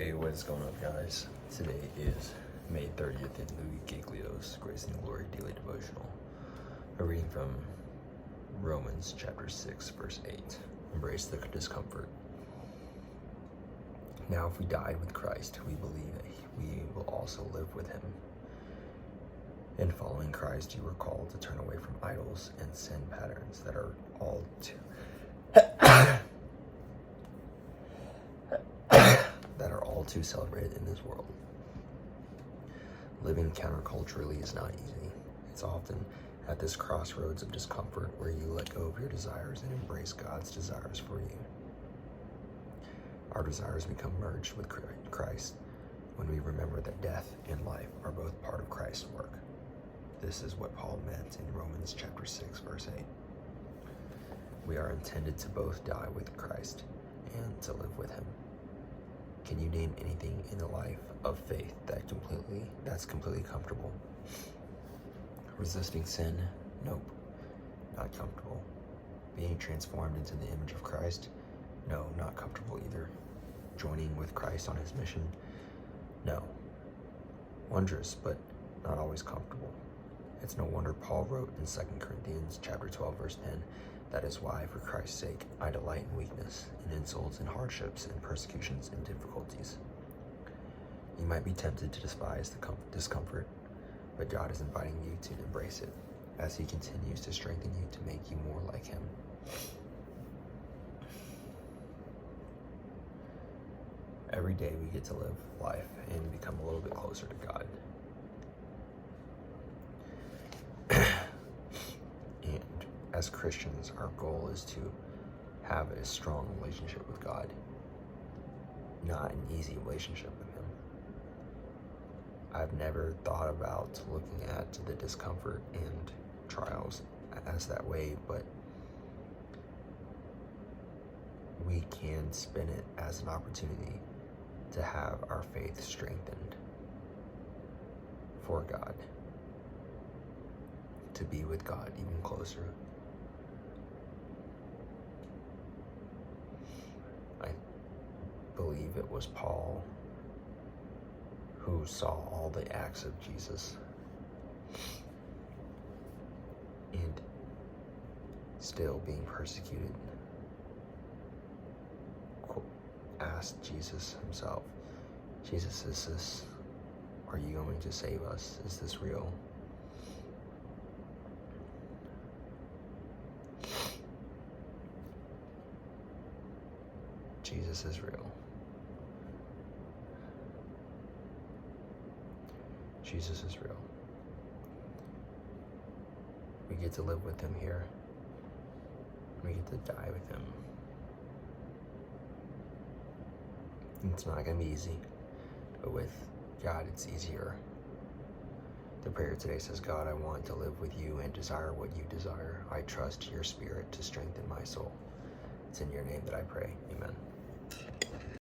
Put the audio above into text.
Hey, what is going on, guys? Today is May 30th in Louis Giglio's Grace and Glory Daily Devotional. A reading from Romans chapter 6, verse 8. Embrace the discomfort. Now, if we died with Christ, we believe that we will also live with him. In following Christ, you were called to turn away from idols and sin patterns that are all too celebrated in this world. Living counterculturally is not easy. It's often at this crossroads of discomfort where you let go of your desires and embrace God's desires for you. Our desires become merged with Christ when we remember that death and life are both part of Christ's work. This is what Paul meant in Romans chapter 6, verse 8. We are intended to both die with Christ and to live with him. Can you name anything in the life of faith that's completely comfortable? Resisting sin? Nope, not comfortable. Being transformed into the image of Christ? No, not comfortable either. Joining with Christ on his mission? No. Wondrous, but not always comfortable. It's no wonder Paul wrote in 2 Corinthians chapter 12, verse 10, "That is why, for Christ's sake, I delight in weakness, in insults, in hardships, in persecutions, and difficulties." You might be tempted to despise the discomfort, but God is inviting you to embrace it as he continues to strengthen you to make you more like him. Every day we get to live life and become a little bit closer to God. As Christians, our goal is to have a strong relationship with God, not an easy relationship with him. I've never thought about looking at the discomfort and trials as that way, but we can spin it as an opportunity to have our faith strengthened for God, to be with God even closer. I believe it was Paul who saw all the acts of Jesus and still being persecuted asked Jesus himself, "Jesus, are you going to save us? Is this real?" Jesus is real. Jesus is real. We get to live with him here. We get to die with him. It's not going to be easy, but with God, it's easier. The prayer today says, "God, I want to live with you and desire what you desire. I trust your spirit to strengthen my soul." It's in your name that I pray. Amen.